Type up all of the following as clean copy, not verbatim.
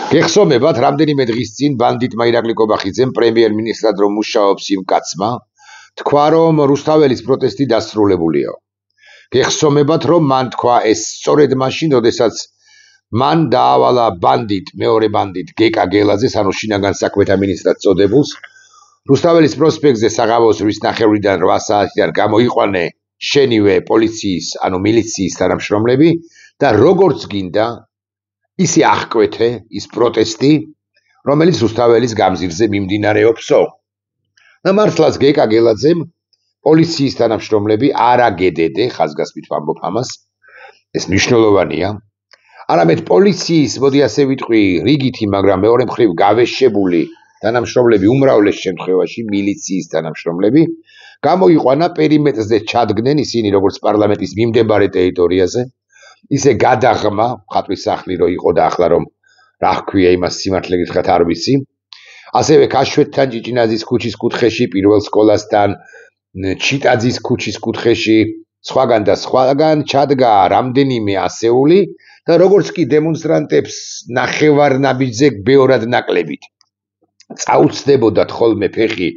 გეხსომებათ, რამდენიმე დღის წინ ბანდიტმა ირაკლი კობახიძემ პრემიერ-მინისტრად რომ მუშაობს იმ კაცმა, თქვა რომ რუსთაველის პროტესტი დასრულებულია. გეხსომებათ, რომ მან თქვა ეს სწორედ მაშინ, როდესაც მან დაავალა მეორე ბანდიტ გეკა გელაძეს, ანუ შინაგან საქმეთა მინისტრად წოდებულს, რუსთაველის პროსპექტზე საღამოს 8 ნახევრიდან 8 საათიდან გამოიყვანე შენივე პოლიციის, ანუ მილიციის თანამშრომლები და როგორც გინდა ისე აღკვეთე ის პროტესტი, რომელიც რუსთაველის გამზირზე მიმდინარეობსო. და მართლაც გეკა გელაძემ პოლიციის თანამშრომლები არ აგედედე, ხაზგასმით ვამბობ ამას, ეს მნიშვნელოვანია. არამედ პოლიციის, მოდი ასე ვიტყვი, რიგითი, მაგრამ მეორე მხრივ გავეშებული თანამშრომლები, უმრავლეს შემთხვევაში მილიციის თანამშრომლები, გამოიყვანა პერიმეტრზე ჩადგნენ ისინი როგორც პარლამენტის მიმდებარე ტერიტორიაზე, ისე გადაღმა, ხატვის სახლი რო იყო და ახლა რომ რა ჰქვია იმას სიმართლე გითხრათ არ ვიცი. ასევე ქაშვეთთან ჭიჭინაძის ქუჩის კუთხეში, პირველ სკოლასთან, ჩიტაძის ქუჩის კუთხეში, სხვაგან და სხვაგან ჩადგა რამდენიმე ასეული და როგორც კი დემონსტრანტებს ნახევარნაბიჯზე ბევრად ნაკლებით წაუცდებოდათ ხოლმე ფეხი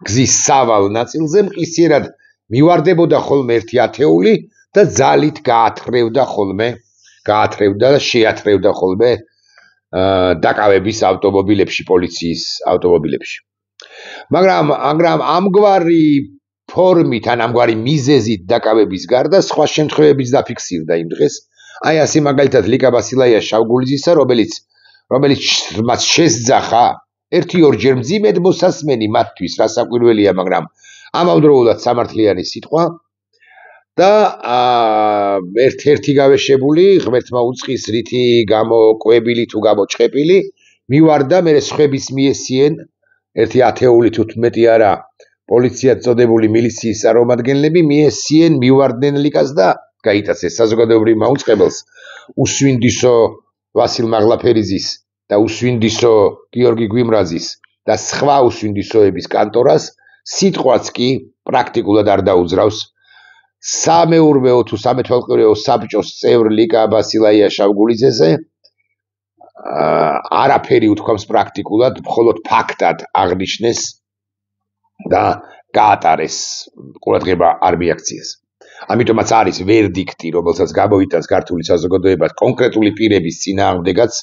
გზის სავალ ნაწილზე, მყისიერად მივარდებოდა ხოლმე ერთი ათეული და ძალით გაათრევდა და შეათრევდა ხოლმე დაკავების ავტომობილებში, პოლიციის ავტომობილებში. მაგრამ ამგვარი ფორმით, ან ამგვარი მიზეზით დაკავების გარდა სხვა შემთხვევებიც დაფიქსირდა იმ დღეს. აი ასე მაგალითად ლიკა ბასილაია შავგულიძისა, რომელიც მას შესძახა ერთი-ორჯერ მძიმედ მოსასმენი მათთვის, რასაკვირველია, მაგრამ ამავდროულად სამართლიანი სიტყვა და ერთ-ერთი გავეშებული, ღმერთმა უწყის რითი გამოკვებილი თუ გამოჭყეპილი, მივარდა, მერე სხვების მიესიენ, ერთი ათეული თუ თმეტი არა, პოლიციად წოდებული მილიციის წარმომადგენლები მიესიენ, მივარდნენ ლიკას და გაიტაცეს საზოგადოებრივ მაუწყებელს, უსვინდისო ვასილ მაღლაფერიძის და უსვინდისო გიორგი გვიმრაძის და სხვა უსვინდისოების კანტორას სიტყვაც კი პრაქტიკულად არ დაუძრავს სამეურვეო თუ სამეთვალყურეო საბჭოს წევრ ლიკა ბასილაია შავგულიძეზე. არაფერი უთქვამს პრაქტიკულად, მხოლოდ ფაქტად აღნიშნეს და გაატარეს ყურადღება არ მიაქციეს. ამიტომაც არის ვერდიქტი, რომელსაც გამოიტანს ქართული საზოგადოება კონკრეტული პირების წინააღმდეგაც,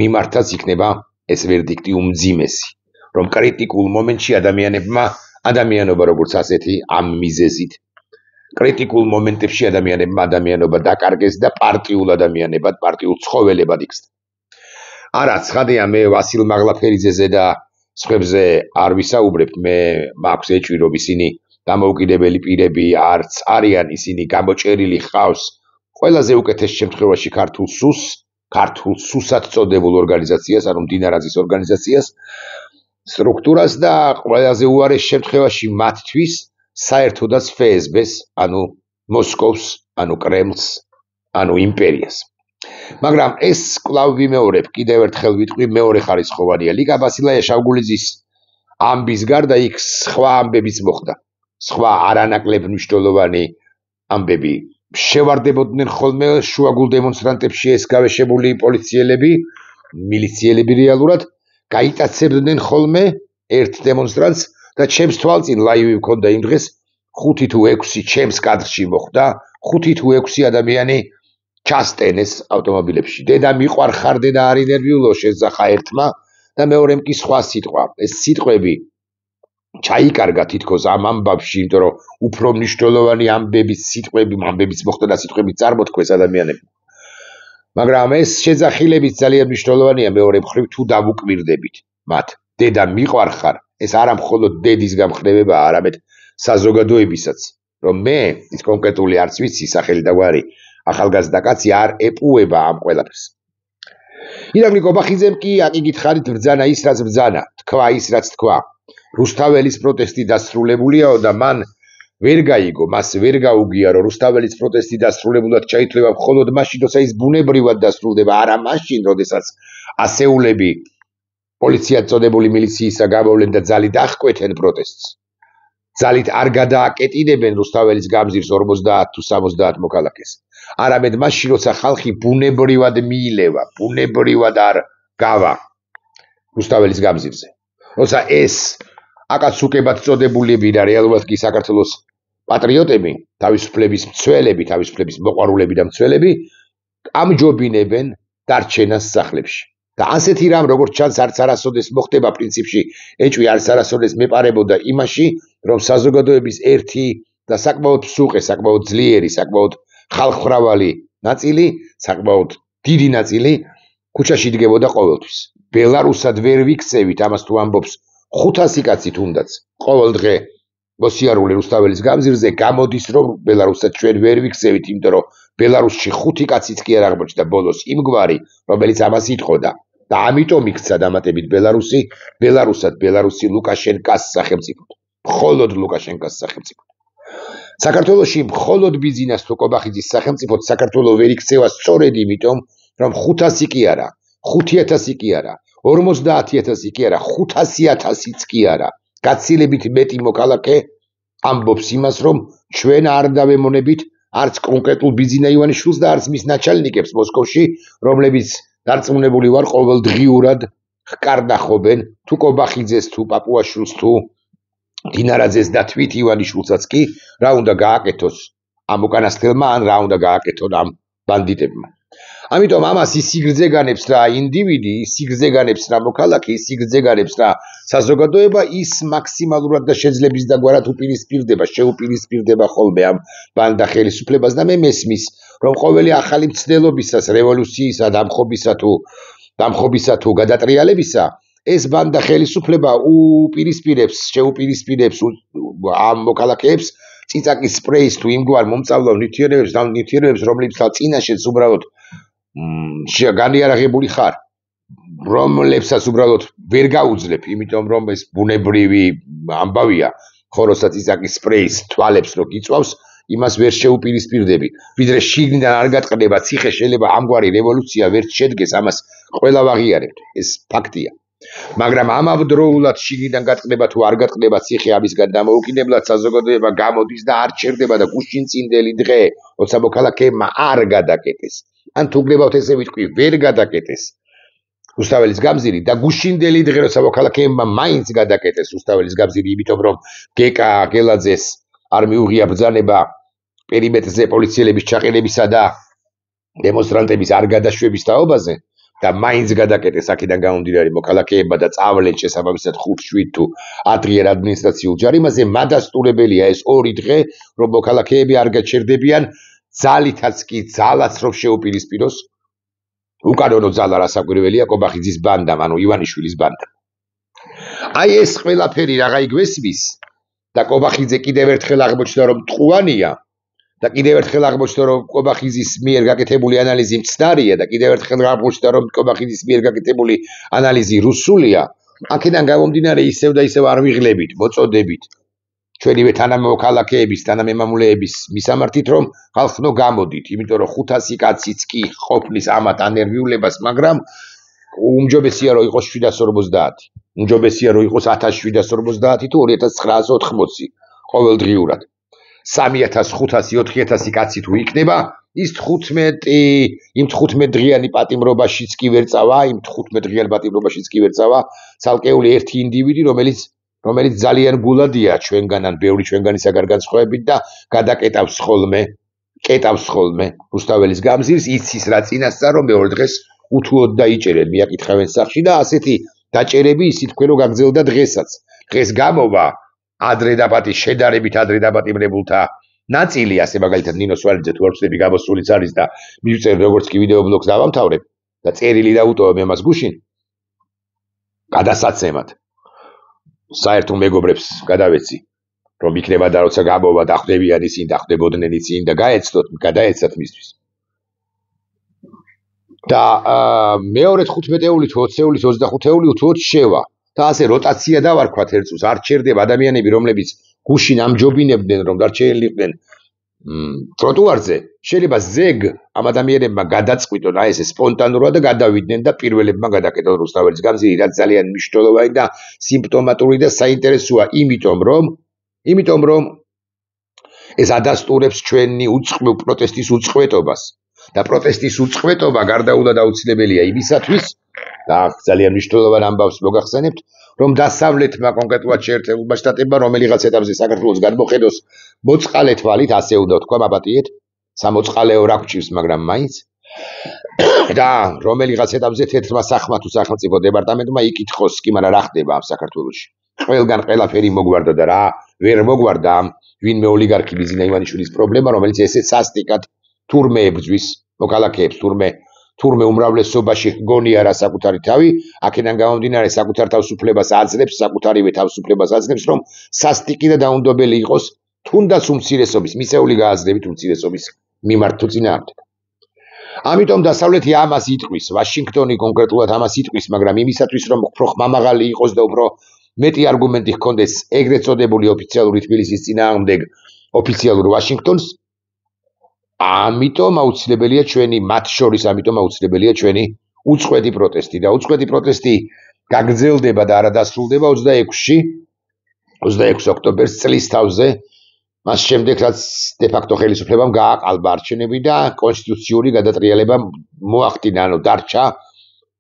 მიმართაც იქნება ეს ვერდიქტი უმძიმესი, რომ კრიტიკულ მომენტში ადამიანობა როგორც ასეთი ამ მიზეზით კრიტიკულ მომენტებში ადამიანობა დაკარგეს და პარტიულ ადამიანებად, პარტიულ ცხოველებად იქცდა. არა, ცხადია, მე ვასილ მაღლაფერიძეზე და სხვებზე არ ვისაუბრებ, მე მაქვს ეჭვი, რომ ისინი დამოუკიდებელი პირები არც არიან, ისინი გამოჭერილი ჰყავს ყველაზე უკეთეს შემთხვევაში ქართულ სუსად წოდებულ ორგანიზაციას, ანუ მდინარაძის ორგანიზაციას, სტრუქტურას და ყველაზე უარეს შემთხვევაში მათთვის საერთოდაც FSB-ს, ანუ მოსკოვს, ანუ კრემლს, ანუ იმპერიას. მაგრამ ეს კვლავ ვიმეორებ, კიდევ ერთხელ ვიტყვი, მეორე ხარისხოვანია. ლიკა ბასილაია შავგულიძის ამბის გარდა იქ სხვა ამბებიც მოხდა. სხვა არანაკლებ მნიშვნელოვანი ამბები. შევარდებოდნენ ხოლმე შუაგულ დემონსტრანტებში ეს გავეშებული პოლიციელები, მილიციელები რეალურად, გაიტაცებდნენ ხოლმე ერთ დემონსტრანტს და ჩემს თვალწინ ლაივი მქონდა იმ დღეს 5 თუ 6 ჩემს კადრში მოხდა, 5 თუ 6 ადამიანი ჩასტენეს ავტომობილებში. დედა მიყვარხარ, დედა არ ინერვიულო, შეძახა ერთმა და მეორემ კი სხვა სიტყვა. ეს სიტყვები ჩაიკარგა თითქოს ამ ამბავში, იმიტომ რომ უფრო მნიშვნელოვანი ამბების მოხდა და სიტყვები წარმოთქვეს ადამიანებმა. მაგრამ ეს შეძახილებიც ძალიან მნიშვნელოვანია მეორე მხრივ თუ დავუკვირდებით მათ. დედა მიყვარხარ, ეს არა მხოლოდ დედის გამხნევებაა, არამედ საზოგადოებისაც, რომ მე ის კონკრეტული არც ვიცი სახელი და გვარი ახალგაზრდა კაცი არ ეპუება ამ ყველაფერს. ირაკლი კობახიძემ კი აკიგით ხარით ბრძანა ის რაც ბრძანა, თქვა ის რაც თქვა. რუსთაველის პროტესტი დასრულებულია და მან ვერ გაიგო, მას ვერ გაუგია, რომ რუსთაველის პროტესტი დასრულებულად ჩაითვლება მხოლოდ მაშინ, როცა ის ბუნებრივად დასრულდება, არა მაშინ, როდესაც ასეულები პოლიციად წოდებული მილიციისა გამოვლენ და ძალით აღკვეთენ პროტესტს. ძალით არ გადააკეტინებენ რუსთაველის გამზირს 50 თუ 70 მოქალაქეს. არამედ მაშინ, როცა ხალხი ბუნებრივად მიილევა, ბუნებრივად არ გავა რუსთაველის გამზირზე. როცა ეს აკაცუკებად წოდებულები და რეალურად კი საქართველოს პატრიოტები, თავისუფლების მცველები, თავისუფლების მოყვარულები და მცველები ამჯობინებენ დარჩენას სახლებში. და ასეთი რამ როგორც ჩანს არც არასოდეს მოხდება პრინციპში, ეჭვი არც არასოდეს მეპარებოდა იმაში, რომ საზოგადოების ერთი და საკმაოდ მსუყე, საკმაოდ ძლიერი, საკმაოდ ხალხმრავალი ნაწილი, საკმაოდ დიდი ნაწილი ქუჩაში იდგებოდა ყოველთვის. ბელარუსად ვერ ვიქცევით, ამას თუ ამბობს 500 კაცი თუნდაც ყოველ დღე მოსიარული რუსთაველის გამზირზე, გამოდის რომ ბელარუსად ჩვენ ვერ ვიქცევით, იმიტომ რომ ბელარუსში 5 კაციც კი არ აღმოჩნდა ბოლოს იმგვარი, რომელიც ამას იტყოდა. და ამიტომ იქცა დამატებით ბელარუსად ბელარუსი ლუკაშენკას სახელმწიფოდ. მხოლოდ ლუკაშენკას სახელმწიფოდ. საქართველოში მხოლოდ ბიზნეს თუ კობახიძის სახელმწიფოდ საქართველო ვერ იქცევა სწორედ იმიტომ, რომ 500 კი არა, 5000 კი არა, 50000 კი არა, 500000-იც კი არა. გაცილებით მეტი მოქალაქე ამბობს იმას, რომ ჩვენ არ დავემონებით არც კონკრეტულ ბიზნა ივანიშვილს და არც მის ნაჩალნიკებს მოსკოვში, რომლებიც დარწმუნებული ვარ ყოველდღიურად ჰკარნახობენ თუ კობახიძეს თუ პაპუაშვილს თუ დინარაძეს და თვით ივანიშვილსაც კი რა უნდა გააკეთოს ამ უკანასკნელმა ან რა უნდა გააკეთონ ამ ბანდიტებმა. ამიტომ ამას ის სიგრძეგანებს რა ინდივიდი, ის სიგრძეგანებს რა მოქალაქე, ის სიგრძეგანებს რა საზოგადოება, ის მაქსიმალურად და შეძლების დაგვარად უპირისპირდება, შეუპირისპირდება ხოლმე ამ ბანდა ხელისუფლებას და მე მესმის, რომ ყოველი ახალი მცდელობისას, რევოლუციისა, დამხობისა თუ გადატრიალებისა, ეს ბანდა ხელისუფლება უპირისპირებს, შეუპირისპირებს ამ მოქალაქეებს წიწაკის სპრეის თუ იმგვარ მომწავლავ ნივთიერებებს, რომლებსაც წინაშეც უბრალოდ განიარაღებული ხარ, რომლებსაც უბრალოდ ვერ გაუძლებ, იმიტომ რომ ეს ბუნებრივი ამბავია, ხოროსაც წიწაკის სპრეის თვალებს რო გიწვავს, იმას ვერ შეუპირისპირდები. ვიდრე შიგნიდან არ გატყდება ციხე, შეიძლება ამგვარი რევოლუცია ვერ შედგეს, ამას ყველა ვაღიარებთ, ეს ფაქტია. მაგრამ ამავდროულად შიგნიდან გატყდება თუ არ გატყდება ციხე, ამისგან დამოუკიდებლად საზოგადოება გამოდის და არ ჩერდება და გუშინწინდელი დღე, როცა მოქალაქეებმა არ გადაკეტეს. ან თუ გნებავთ ესე ვიტყვი, ვერ გადაკეტეს რუსთაველის გამზირი და გუშინდელი დღე, როცა მოქალაქეებმა მაინც გადაკეტეს რუსთაველის გამზირი, იმიტომ რომ გეკა გელაძეს არ მიუღია ბრძანება პერიმეტრზე პოლიციელების ჩაყენებისა და დემონსტრანტების არ გადაშვების თაობაზე და მაინც გადაკეტეს აქედან გამომდინარე მოქალაქეებმა და წავლენ შესაბამისად 5-7 თუ 10 ადმინისტრაციულ ჯარიმაზე, მადასტურებელია ეს 2 დღე, რომ მოქალაქეები არ გაჩერდებიან, ძალითაც კი ძალაც რომ შეუპირისპიროს უკანონო ძალა რასაკვირველია კობახიძის ბანდამ, ანუ ივანიშვილის ბანდამ. აი ეს ყველაფერი რაღა იგვესმის და კობახიძე კიდევ ერთხელ აღმოჩნდა რომ ტყუანია და კიდევ ერთხელ აღმოჩნდა რომ კობახიძის მიერ გაკეთებული ანალიზი მცდარია და კიდევ ერთხელ აღმოჩნდა რომ კობახიძის მიერ გაკეთებული ანალიზი რუსულია. აქედან გამომდინარე ისევ და ისევ არ ვიღლებით, მოწოდებით ჩვენივე თანამოქალაქეების, თანამემამულეების მისამართით, რომ ხალხო გამოდით, იმიტომ რომ 500 კაციც კი ყოფნის ამათ ანერვიულებას, მაგრამ უმჯობესია რომ იყოს 750, უმჯობესია რომ იყოს 1750 თუ 2980 ყოველდღიურად. 3500-4000 კაცი თუ იქნება, ის 15 დღიანი პატიმრობაშიც კი ვერ წავა, იმ 15 დღიან პატიმრობაშიც კი ვერ წავა, ცალკეული ერთი ინდივიდი, რომელიც ძალიან გულადია ჩვენგან ან ბევრი ჩვენგანისაგან განსხვავებით და გადაკეტავს ხოლმე რუსთაველის გამზირს, იცის რა წინასწარ რომ მეორე დღეს უთუოდ დაიჭერენ, მიაკითხავენ სახლში და ასეთი დაჭერები ისიც თქვენ რომ გაგრძელდა დღესაც. დღეს გამოვა შედარებით ადრე დაპატიმრებულთა ნაწილი, ასე მაგალითად ნინო სვარიძე თუ არ ვწდები გამოსულიც არის და მივწერ როგორც კი ვიდეო ბლოგს დავამთავრებ და წერილი დავუტოვებ ამას გუშინ გადასაცემად. საერთო მეგობრებს გადავეცი, რომ იქნება და როცა გამოვა და ხვდებიან ისინი და ხვდებოდნენ ისინი და გადაეცათ მისთვის. და მეორე 15-ეული თუ 20-ეული 25-ეული უთუოდ შევა და ასე როტაცია დავარქვათ ერთს, არ ჩერდება ადამიანები, რომლებიც გუშინ ამჯობინებდნენ, რომ დარჩენილიყვნენ ტროტუარზე, შეიძლება ზეგ ამ ადამიანებმა გადაწყვიტონ აი ესე სპონტანურად და გადავიდნენ და პირველებმა გადაკეტონ რუსთაველის გამზირი, რაც ძალიან მნიშვნელოვანი და სიმპტომატური და საინტერესოა, იმიტომ რომ ეს ადასტურებს ჩვენი პროტესტის უწყვეტობას და პროტესტის უწყვეტობა გარდაულა და აუცილებელია იმისათვის, და ძალიან მნიშვნელოვან ამბავს მოგახსენებთ, რომ დასავლეთმა კონკრეტულად შეერთებულმა შტატებმა რომელიღაც ეტაპზე საქართველოს გადმოხედოს მოწყალე თვალით, ასე უნდა თქვა, მაპატიეთ, სამოწყალეო რა გვჭირს, მაგრამ მაინც და რომელიღაც ეტაპზე თეთრმა სახმა თუ სახელმწიფო დეპარტამენტმა იკითხოს კი, მაგრამ რა ხდება ამ საქართველოში? ყველგან ყველაფერი მოგვარდა და რა ვერ მოგვარდა ამ ვინმე ოლიგარქი ბიზინა ივანიშვილის პრობლემა, რომელიც ესე სასტიკად თურმე ებრძვის მოქალაქეებს, თურმე უმრავლესობაში გონია რა საკუთარი თავი, აქედან გამომდინარე საკუთარ თავისუფლებას აძლევს, საკუთარივე თავისუფლებას აძლევს, რომ სასტიკი და დაუნდობელი იყოს თუნდაც უმცირესობის, მისეული გააზრდებით უმცირესობის მიმართ თუ წინააღმდეგ. ამიტომ დასავლეთი ამას იტყვის, ვაშინგტონი კონკრეტულად ამას იტყვის, მაგრამ იმისათვის რომ უფრო ხმამაღალი იყოს და უფრო მეტი არგუმენტი ჰქონდეს ეგრეთ წოდებული ოფიციალური თბილისის წინააღმდეგ ოფიციალურ ვაშინგტონს, ამიტომ აუცილებელია ჩვენი უწყვეტი პროტესტი და უწყვეტი პროტესტი გაგრძელდება და არა დასრულდება 26 ოქტომბერს წლის თავზე, მას შემდეგ რაც დე-ფაქტო ხელისუფლებამ გააყალბა არჩევნები და კონსტიტუციური გადატრიალება მოახდინა, ანუ დარჩა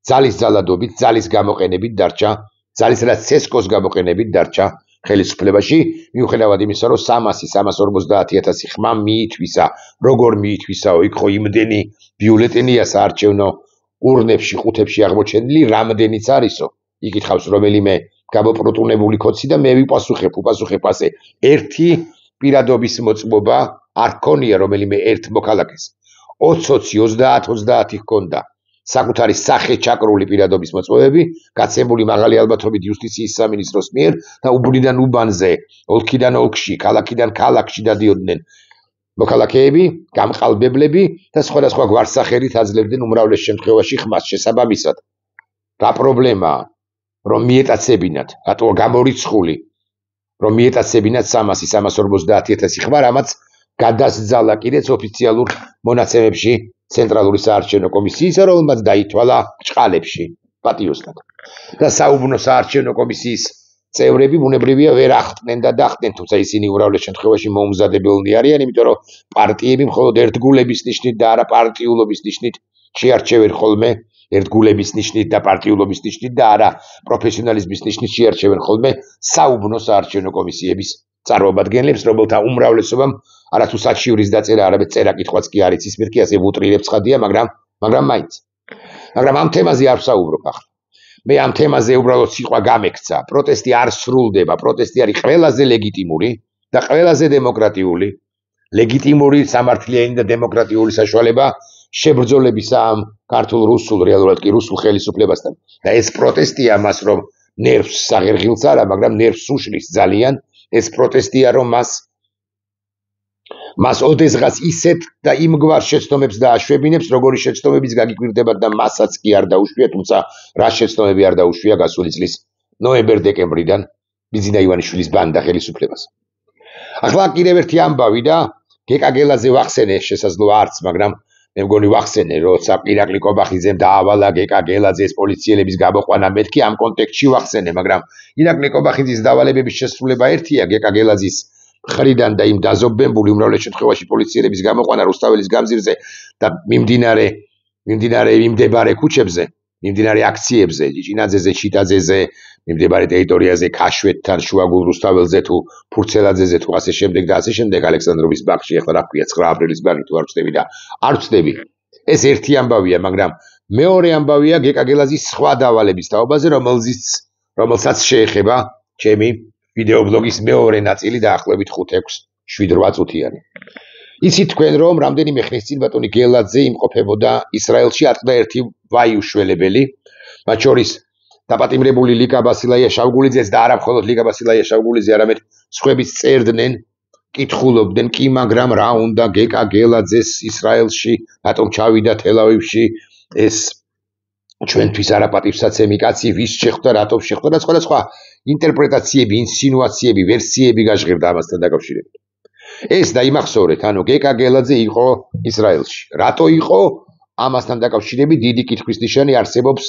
ძალის ძალადობით, ძალის გამოყენებით დარჩა, ძალის და ცესკოს გამოყენებით დარჩა ხელისუფლებაში, მიუხედავად იმისა, რომ 350,000 ხმა მიითვისა, როგორ მიითვისაო, იქ ხო იმდენი ბიულეტენია საარჩევნო ურნებში, ყუთებში აღმოჩენილი, რამდენიც არისო. იკითხავს რომელიმე გამოპროტუნებული ქოცი და მე ვიპასუხებ ასე. ერთი პირადობის მოწმობა არ ჰქონია რომელიმე ერთ მოქალაქეს. 20 ჰქონდა საკუთარი სახე ჩაკრული პირადობის მოწმობები, გაცემული მაღალი ალბათობით იუსტიციის სამინისტროს მიერ და უბნიდან უბანზე, ოლქიდან ოლქში, ქალაქიდან ქალაქში დადიოდნენ მოქალაქეები, გამყალბებლები და სხვადასხვა გვარსახერით აძლევდნენ უმრავლეს შემთხვევაში ხმას შესაბამისად. რა პრობლემაა, რომ მიეტაცებინათ, რატო გამორიცხული, რომ მიეტაცებინათ 350,000 ხმა, რამაც გადასძალა კიდეც ოფიციალურ მონაცემებში ცენტრალური საარჩევნო კომისიისა, რომელმაც დაითვალა ჭყალებში პატიოსნად. და საუბნო საარჩევნო კომისიის წევრები ბუნებრივია ვერ ახტნენ და დახტნენ, თუმცა ისინი უმრავლეს შემთხვევაში მოუმზადებელნი არიან, იმიტომ რომ პარტიები მხოლოდ ერთგულების ნიშნით და არა პარტიულობის ნიშნით შეარჩევენ ხოლმე, ერთგულების ნიშნით და პარტიულობის ნიშნით და არა პროფესიონალიზმის ნიშნით შეარჩევენ ხოლმე საუბნო საარჩევნო კომისიების წარმომადგენლებს, რომელთა უმრავლესობამ არათუ საჩივრის დაწერა, არამედ წერა-კითხვაც კი არ იცის, მერქი ასე ვუტრირებს ხადია, მაგრამ მაინც. მაგრამ ამ თემაზე არ ვსაუბრობ ახლა. მე ამ თემაზე უბრალოდ სიტყვა გამექცა. პროტესტი არ სრულდება, პროტესტი არის ყველაზე ლეგიტიმური და ყველაზე დემოკრატიული, ლეგიტიმური სამართლიანი და დემოკრატიული საშუალება შებრძოლების ამ ქართულ რუსულ, რეალურად კი რუსულ ხელისუფლებასთან. და ეს პროტესტია მას, რომ ნერვს აღერღილს არა, მაგრამ ნერვს უშლის ძალიან. ეს პროტესტია, რომ მას ოდესღაც ისეთ და იმგვარ შეცდომებს დააშვებინებს, როგორი შეცდომებიც გაგიკვირდებათ და მასაც კი არ დაუშვია, თუმცა რა შეცდომები არ დაუშვია გასული წლის ნოემბერ-დეკემბრიდან ბიზინა ივანიშვილის ბანდა ხელისუფლებას. ახლა კიდევ ერთი ამბავი და გეკა გელაძე ვახსენე, შესაძლოა არც, მაგრამ მე მგონი ვახსენე, როცა ირაკლი კობახიძემ დაავალა გეკა გელაძეს პოლიციელების გამოყვანა, მეთქი ამ კონტექსტში ვახსენე, მაგრამ ირაკლი კობახიძის დავალებების შესრულება ერთია, გეკა გელაძის მხრიდან და იმ დაზობებული უმრავლეს შემთხვევაში პოლიციელების გამოყვანა რუსთაველის გამზირზე და მიმდებარე ქუჩებზე, მიმდინარე აქციებზე, ჭიჭინაძეზე, ჩიტაძეზე, მიმდებარე ტერიტორიაზე, ქაშვეთთან, შუაგულ რუსთაველზე თუ ფურცელაძეზე თუ ასე შემდეგ და ასე შემდეგ, ალექსანდროვის ბაღში, ახლა რა ქვია 9 აპრილის ბაღი თუ არ ვწდები და არ ვწდები. ეს ერთი ამბავია, მაგრამ მეორე ამბავია გეკა გელაძის სხვა დავალების თაობაზე, რომელსაც შეეხება ჩემი ვიდეობლოგის მეორე ნაწილი დაახლოებით 5-6-7-8 წუთიანი. იცით თქვენ, რომ რამდენიმე ხნის წინ ბატონი გელაძე იმყოფებოდა ისრაელში, ატყდა ერთი ვაიუშველებელი, მათ შორის დაპატიმრებული ლიკა ბასილაია შავგულიძეც და არა მხოლოდ ლიკა ბასილაია შავგულიძე, არამედ სხვებიც წერდნენ, კითხულობდნენ კი, მაგრამ რა უნდა გეკა გელაძეს ისრაელში, რატომ ჩავიდა თელ-ავივში ეს ჩვენთვის არაპატივსაცემი კაცი, ვის შეხვდა, რატომ შეხვდა და სხვა ინტერპრეტაციები, ინსინუაციები, ვერსიები გაჟღერდა ამასთან დაკავშირებით. ეს დაიმახსოვრეთ, ანუ გეკა გელაძე იყო ისრაელში. რატო იყო? ამასთან დაკავშირებით დიდი კითხვის ნიშანი არსებობს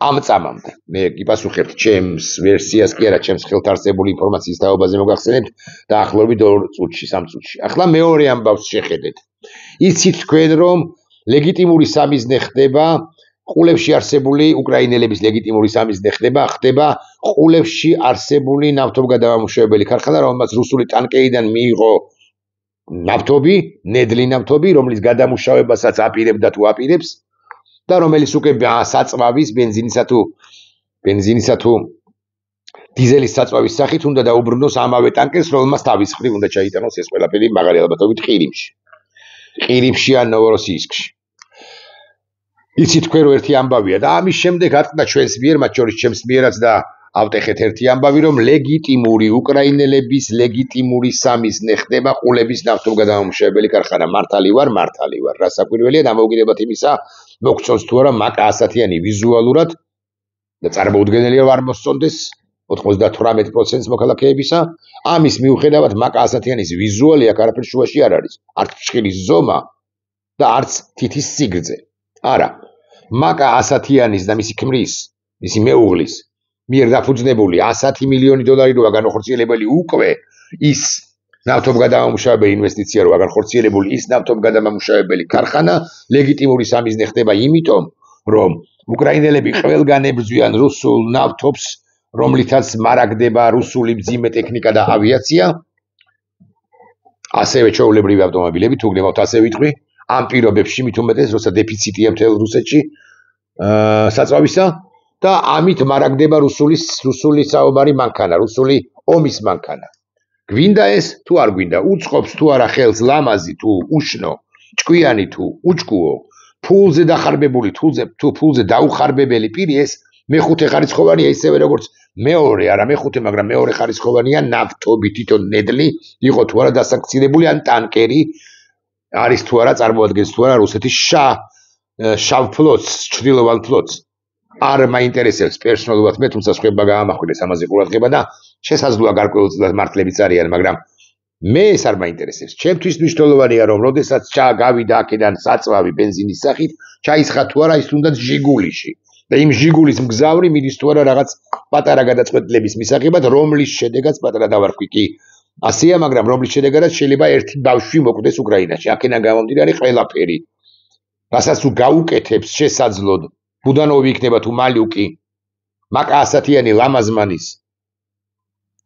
ამ წამამდე. მე გიპასუხებთ ჩემს ვერსიას კი არა, ჩემს ხელთარსებული ინფორმაციის თაობაზე მოგახსენებთ დაახლოებით 2 წუთში, 3 წუთში. ახლა მეორე ამბავს შეხედეთ. იცით თქვენ, რომ ლეგიტიმური სამიზნე ხდება ყულებში არსებული უკრაინელების ლეგიტიმური სამიზნე ხდება ყულებში არსებული ნავთობგადამამუშავებელი ქარხანა, რომელმაც რუსული ტანკერიდან მიიღო ნავთობი, ნედლი ნავთობი, რომლის გადამუშავებასაც აპირებდა თუ აპირებს და რომელიც უკვე საწვავის ბენზინისა თუ დიზელის საწვავის სახით უნდა დაუბრუნოს ამავე ტანკერს, რომელმაც თავის მხრივ უნდა ჩაიტანოს ეს ყველაფერი მაგარი ალბათობით ყირიმში. ყირიმში ან ნოვოროსიისკში. იცით თქვენ რომ ერთი ამბავია და ამის შემდეგ ატყდა ჩვენს მიერ, მათ შორის ჩემს მიერაც და ავტეხეთ ერთი ამბავი, რომ ლეგიტიმური უკრაინელების ლეგიტიმური სამიზნე ხდება ყულების ნავთობგადამამუშავებელი ქარხანა. მართალი ვარ. რა საკვირველია დამოუკიდებლად იმისა, მოგწონს თუ არა მაკა ასათიანი ვიზუალურად და წარმოუდგენელია რომ არ მოსწონდეს 98% მოქალაქეებისა. ამის მიუხედავად მაკა ასათიანის ვიზუალი აქ არაფერ შუაში არ არის. არც ფშხილის ზომა და არც თითის სიგრძე. არა. მაკა ასათიანის და მისი ქმრის, მისი მეუღლის მიერ დაფუძნებული 100 მილიონი დოლარი როა განხორციელებელი უკვე ის ნავთობგადამამუშავებელი ინვესტიცია როა განხორციელებული ის ნავთობგადამამუშავებელი ქარხანა ლეგიტიმური სამიზნე ხდება იმიტომ, რომ უკრაინელები ყველგან ებრძვიან რუსულ ნავთობს, რომლითაც მარაგდება რუსული მძიმე ტექნიკა და ავიაცია, ასევე ჩვეულებრივი ავტომობილები, თუ გნებავთ ასე ვიტყვი, ამ პირობებში მით უმეტეს, როცა დეფიციტია მთელ რუსეთში საწვავისა და ამით მარაგდება რუსული საომარი მანქანა, რუსული ომის მანქანა. გვინდა ეს თუ არ გვინდა, უწყობს თუ არა ხელს ლამაზი თუ უშნო, ჭკვიანი თუ უჭკუო, ფულზე დახარბებული თუ ფულზე დაუხარბებელი პირი ეს მეხუთე ხარისხოვანია ისევე როგორც მეორე, არა მეხუთე, მაგრამ მეორე ხარისხოვანია ნავთობი თვითონ ნედლი, იყო თუ არა დასანქცირებული ან ტანკერი არის თუ არა წარმოადგენს თუ არა რუსეთის შავ ფლოტს, ჩრდილოვან ფლოტს. არ მაინტერესებს პერსონალურად მე, თუმცა სხვება გაამახვილეს ამაზე ყურადღება და შესაძლოა გარკვეულწილად მართლებიც არიან, მაგრამ მე ეს არ მაინტერესებს. ჩემთვის მნიშვნელოვანია რომ როდესაც გავიდა აქედან საწვავი ბენზინის სახით, ჩაისხა თუ არა ის თუნდაც ჟიგულიში. და იმ ჟიგულის მგზავრი მიდის თუ არა რაღაც პატარა გადაწყვეტილების მისაღებად, რომლის შედეგაც პატარა დავარქვი კი ასეა, მაგრამ რომლის შედეგადაც შეიძლება ერთი ბავშვი მოკვდეს უკრაინაში. აქედან გამომდინარე ყველაფერი, რასაც თუ გაუკეთებს შესაძლოდ ბუდანოვი იქნება თუ მალიუკი, მაკა ასათიანი ლამაზმანის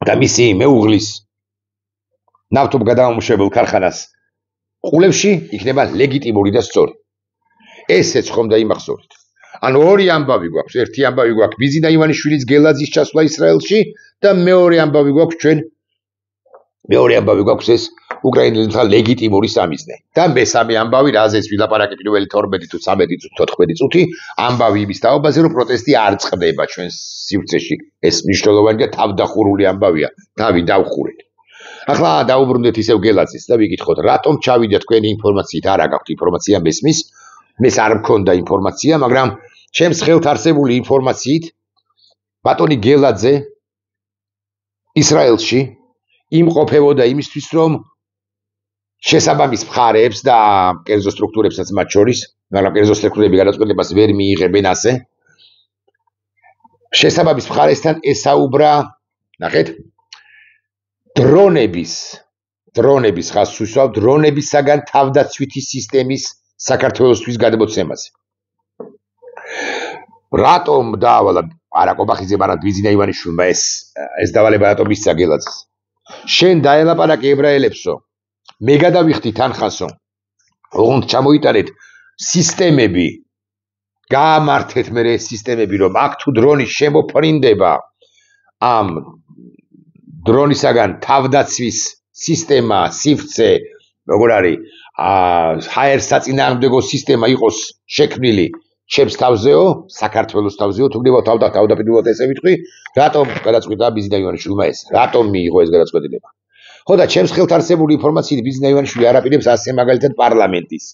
და მისი მეუღლის ნავთობგადამამუშავებელ ქარხანას ყულებში იქნება ლეგიტიმური და სწორი. ესეც ხომ და იმახსოვრეთ. ანუ ორი ამბავი გვაქვს, ერთი ამბავი გვაქვს ბიზინა ივანიშვილის გელაძის ჩასვლა ისრაელში და მეორე ამბავი გვაქვს ეს უკრაინელთა ლეგიტიმური სამიზნე. და მესამე ამბავი, რაზეც ვილაპარაკე პირველი 12 თუ 13 თუ 14 წუთი, ამბავი იმის თაობაზე, რომ პროტესტი არ წყდება ჩვენს სივრცეში. ეს მნიშვნელოვანი და თავდახურული ამბავია. თავი დავხურეთ. ახლა დაუბრუნდეთ ისევ გელაძის და ვიკითხოთ, რატომ ჩავიდა თქვენი ინფორმაციით, არა გაქვთ ინფორმაცია მესმის, მეს არ მქონდა ინფორმაცია, მაგრამ ჩემს ხელთ არსებული ინფორმაციით ბატონი გელაძე ისრაელში იმყოფებოდა იმისთვის, რომ შესაბამის მხარეებს და კერძო სტრუქტურებსაც მათ შორის, მაგრამ კერძო სტრუქტურები გადაწყვეტილებას ვერ მიიღებენ ასე. შესაბამის მხარესთან ესაუბრა, ნახეთ, დრონების ხაზს უსვავ, დრონებისაგან თავდაცვითი სისტემის საქართველოსთვის გადმოცემაზე. რატომ დაავალა არა კობახიძემ, არა ბიზინა ივანიშვილმა ეს დავალება რატომ მისცა გელაძეს? შენ დაელაპარაკე ებრაელებსო, მე გადავიხდი თანხასო, ოღონდ ჩამოიტანეთ სისტემები, გაამართეთ მე ეს სისტემები, რომ აქ თუ დრონის შემოფრინდება ამ დრონისაგან თავდაცვის სისტემა, სივრცე, როგორ არის, ჰაერსაწინააღმდეგო სისტემა იყოს შექმნილი ჩემს თავზეო, საქართველოს თავზეო, თუ გნებავთ თავდაპირველად ესე ვიტყვი, რატომ გადაწყვიტა ბიზინა ივანიშვილმა ეს? რატომ მიიღო ეს გადაწყვეტილება? ხო და ჩემს ხელთ არსებული ინფორმაციით ბიზინა ივანიშვილი არ აპირებს ასე მაგალითად პარლამენტის,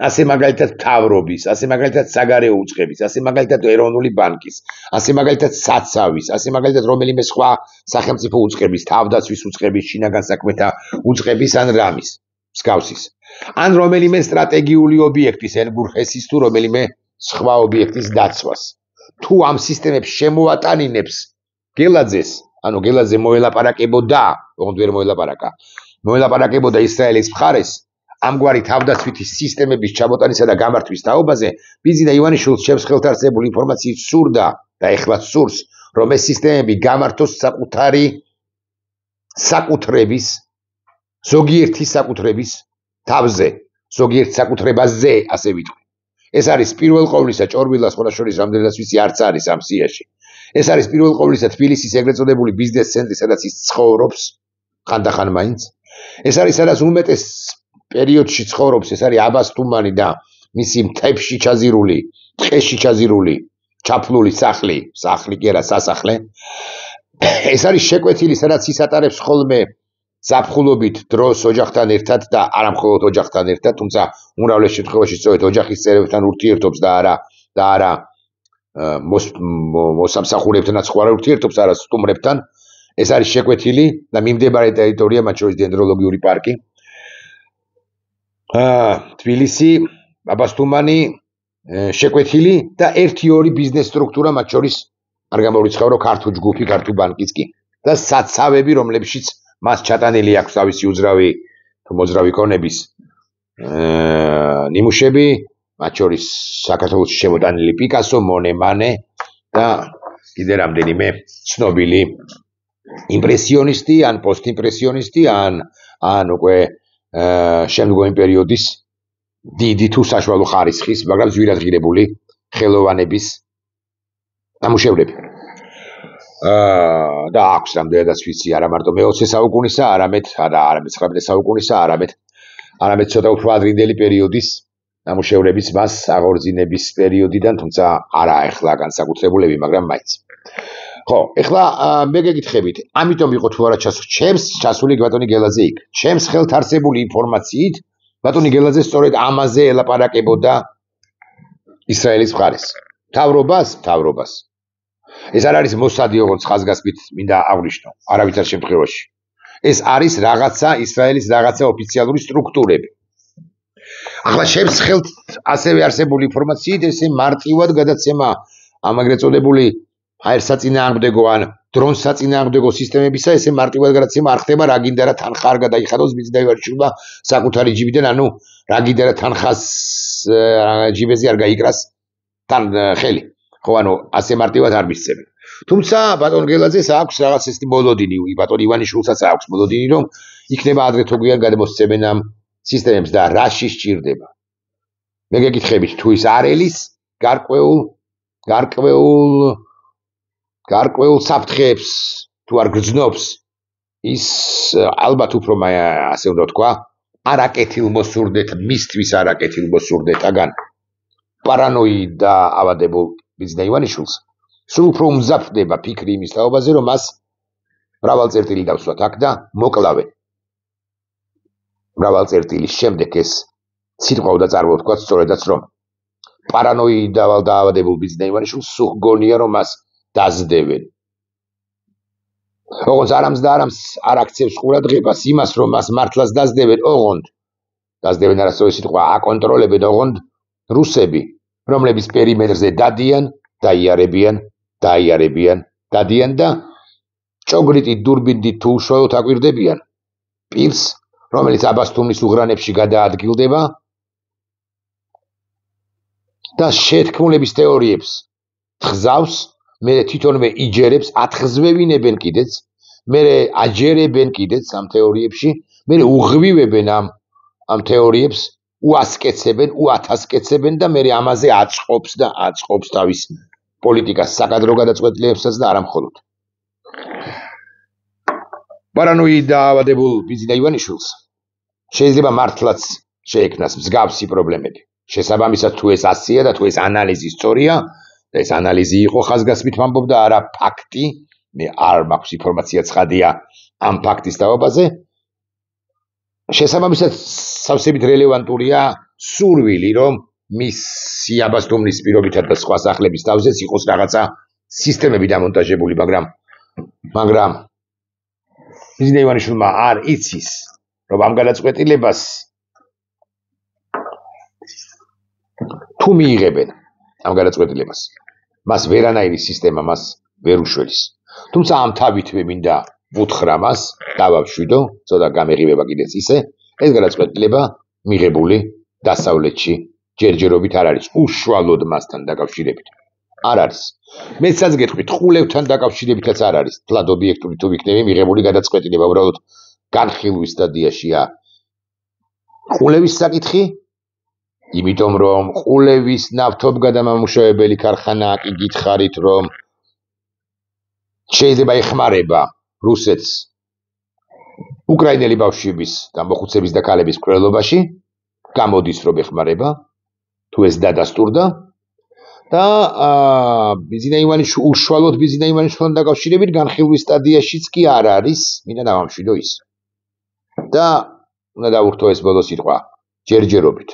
ასე მაგალითად მთავრობის, ასე მაგალითად საგარეო უწყების, ასე მაგალითად ეროვნული ბანკის, ასე მაგალითად საცავის, ასე მაგალითად რომელიმე სხვა სახელმწიფო უწყების, თავდაცვის უწყების, შინაგან საქმეთა უწყების ან რამის, მსგავსის. ან რომელიმე სტრატეგიული ობიექტის, ენგურხესის თუ რომელიმე სხვა ობიექტის დაცვას. თუ ამ სისტემებს შემოატანინებს გელაძეს, ანუ გელაძე მოელაპარაკებოდა, ოღონდ ვერ მოელაპარაკა, მოელაპარაკებოდა ისრაელის მხარეს, ამგვარი თავდაცვითი სისტემების ჩამოტანისა და გამართვის თაობაზე ბიზნე ივანიშვილს ჩემს ხელთ არსებული ინფორმაციით სურდა და ეხლა სურს, რომ ეს სისტემები გამართოს საკუთრების ზოგიერთი საკუთრების თავზე, ზოგიერთ საკუთრებაზე, ასე ვიტყვი. ეს არის პირველ ყოვლისა ჭორბილას ყველა შორის რამდენადაც ვიცი არც არის ამ სიაში. ეს არის პირველ ყოვლისა თბილისის ეგრეთ წოდებული ბიზნეს ცენტრი, სადაც ის ცხოვრობს ხანდახან მაინც. ეს არის სადაც უმეტეს პერიოდში ცხოვრობს, ეს არის აბას თუმანი და მისი მთებში ჩაზირული, ტყეში ჩაზირული, ჩაფლული სახლი კი არა, სასახლე. ეს არის შეკვეთილი, სადაც ის ატარებს ხოლმე ზაფხულობით დროს ოჯახთან ერთად და არა მხოლოდ ოჯახთან ერთად, თუმცა უმრავლეს შემთხვევაში სწორედ ოჯახის წევრებთან ურთიერთობს და არა მოსამსახურებთან, სხვა ურთიერთობს, არა სტუმრებთან. ეს არის შეკვეთილი და მიმდებარე ტერიტორია, მათ შორის დენდროლოგიური პარკი. თბილისი, აბასთუმანი, შეკვეთილი და 1-2 ბიზნეს სტრუქტურა, მათ შორის არ გამორიცხავრო ქართულ ჯგუფი, ქართულ ბანკიც კი და საცავები, რომლებშიც მას ჩატანილი აქვს თავისი უძრავი თუ მოძრავი კონების ნიმუშები, მათ შორის საქართველოში შემოტანილი პიკასო, მონე, მანე და კიდე რამდენიმე ცნობილი იმპრესიონისტი, ან პოსტიმპრესიონისტი, ან უკვე შემდგომი პერიოდის დიდი თუ საშუალო ხარისხის, მაგრამ ძვირად ღირებული ხელოვანების ნამუშევრები. და აქვს რამდენადაც ვიცი, არა მარტო მე-20 საუკუნისა, არამედ 19 საუკუნისა, არამედ ცოტა უფრო ადრინდელი პერიოდის ნამუშევრებიც მას აღორძინების პერიოდიდან, თუმცა არა ეხლა განსაკუთრებულები, მაგრამ მაინც. ხო, ეხლა მე გეკითხებით, ამიტომ იყო თუ არა ჩემს ჩასული ბატონი გელაძე იქ. ჩემს ხელთ არსებული ინფორმაციით, ბატონი გელაძე სწორედ ამაზე ელაპარაკებოდა ისრაელის მხარეს. მთავრობას. ეს არ არის მოსადი, ოღონდ ხაზგასმით მინდა აღვნიშნო, არავითარ შემთხვევაში. ეს არის რაღაცა ისრაელის რაღაცა ოფიციალური სტრუქტურები. ახლა ჩემს ხელთ ასევე არსებული ინფორმაციით ესე მარტივად გადაცემა ამ ეგრეთ წოდებული აირსაწინააღმდეგო ან დრონსაწინააღმდეგო სისტემებისა, ესე მარტივად გადაცემა არ ხდება, რა გინდა რა თანხა არ გადაიხადოს ბიზნეს ივანიშვილმა საკუთარი ჯიბიდან, ანუ რა გინდა რა თანხას ჯიბეზე არ გაიკრას თან ხელი. ხო, ანუ ასე მარტივად არ მისცემენ. თუმცა ბატონ გელაძეს აქვს რაღაც ეს მოლოდინი, ბატონ ივანიშვილსაც აქვს მოლოდინი, რომ იქნება ადრე თუ გვიან გადმოსცემენ ამ სისტემებს და რაში სჭირდება. მე გეკითხებით, თუ ის არელის გარკვეულ საფრთხეებს თუ არ გრძნობს, ის ალბათ უფრო ასე უნდა თქვა, არაკეთილ მოსურდეთ, მისთვის არაკეთილ მოსურდეთაგან პარანოიდ და ავადებულ ბიზნე ივანიშვილს სულ უფრო უმზაფდება ფიქრი იმის თაობაზე, რომ მას მრავალწერტილი დავსვათ აქ და მოკლავენ. მრავალწერტილის შემდეგ ეს სიტყვა უნდა წარმოვთქვათ სწორედაც, რომ პარანოიდ და ავადებულ ბიზნე ივანიშვილს სულ გონია, რომ მას დაზდევენ. ოღონდ არამს არ აქცევს ყურადღებას იმას, რომ მას მართლაც დაზდევენ, ოღონდ დაზდევენ არასწორი სიტყვა, აკონტროლებენ ოღონდ რუსები, რომლების პერიმეტრზე დადიან და ჭოგრიტით, დურბინით თუ უშუალოდ აკვირდებიან პირს, რომელიც აბასთუმნის უღრანებში გადაადგილდება და შეთქმულების თეორიებს თხზავს, მერე თვითონვე იჯერებს, ათხზვევინებენ კიდეც, მერე აჯერებენ კიდეც ამ თეორიებში, მერე უღვივებენ ამ თეორიებს, უასკეცებენ, უათასკეცებენ და მერე ამაზე აწყობს თავის პოლიტიკას, საკადრო გადაწყვეტილებებსაც და არა მხოლოდ. პარანოიდ და ავადებულ ბიზნე ივანიშვილს შეიძლება მართლაც შეექმნას მსგავსი პრობლემები. შესაბამისად, თუ ეს ასია და თუ ეს ანალიზი სწორია, და ეს ანალიზი იყო ხაზგასმით ვამბობ და არა ფაქტი, მე არ მაქვს ინფორმაცია ცხადია ამ ფაქტის თაობაზე, შესაბამისად სავსებით რელევანტურია სურვილი, რომ მისი აბასთუმნის პირობითად და სხვა სახლების თავზეც იყოს რაღაცა სისტემები დამონტაჟებული, მაგრამ ბიზნე ივანიშვილმა არ იცის, რომ ამ გადაწყვეტილებას თუ მიიღებენ ამ გადაწყვეტილებას, მას ვერანაირი სისტემა მას ვერ უშველის. თუმცა ამ თავითვე მინდა ვუთხრა მას, დავავშვიდო, ცოტა გამეღიმება კიდეც ისე, ეს გადაწყვეტილება მიღებული დასავლეთში ჯერჯერობით არ არის, უშუალოდ მასთან დაკავშირებით არ არის. მეცაც გეტყვით, ყულებთან დაკავშირებითაც არ არის. თლად ობიექტური თუ ვიქნები მიღებული გადაწყვეტილება, უბრალოდ განხილვის სტადიაშია ყულევის საკითხი, იმიტომ რომ ყულევის ნავთობგადამამუშავებელი ქარხანაა კი გითხარით, რომ შეიძლება ეხმარება რუსეთს უკრაინელი ბავშვების და მოხუცების და ქალების მკვლელობაში, გამოდის რომ ეხმარება, თუ ეს დადასტურდა და ბიზინა ივანიშვილი უშუალოდ ბიზინა ივანიშვილთან დაკავშირებით განხილვის სტადიაშიც კი არ არის, მინდა დავამშვიდო ის. და უნდა დავურთო ეს ბოლო სიტყვა ჯერჯერობით.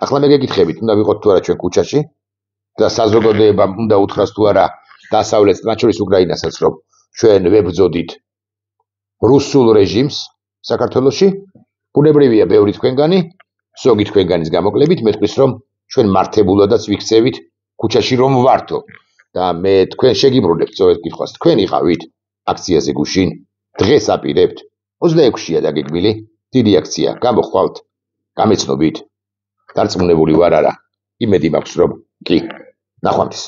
ახლა მე გეკითხებით, უნდა ვიყოთ თუ არა ჩვენ ქუჩაში და საზოგადოებამ უნდა უთხრას თუ არა დასავლეთს, მათ შორის უკრაინასაც, რომ ჩვენ ვებრძოდით რუსულ რეჟიმს საქართველოში, ბუნებრივია ბევრი თქვენგანი, ზოგი თქვენგანის გამოკლებით მეტყვის, რომ ჩვენ მართებულადაც ვიქცევით ქუჩაში რომ ვართო და მე თქვენ შეგიბრუნებთ ზოგიერთ კითხვას, თქვენ იყავით აქციაზე გუშინ, დღეს აპირებთ 26-ია დაგეგმილი, დიდი აქცია, გამოხვალთ, გამეცნობით, დარწმუნებული ვარ არა, იმედი მაქვს რომ კი, ნახვამდის.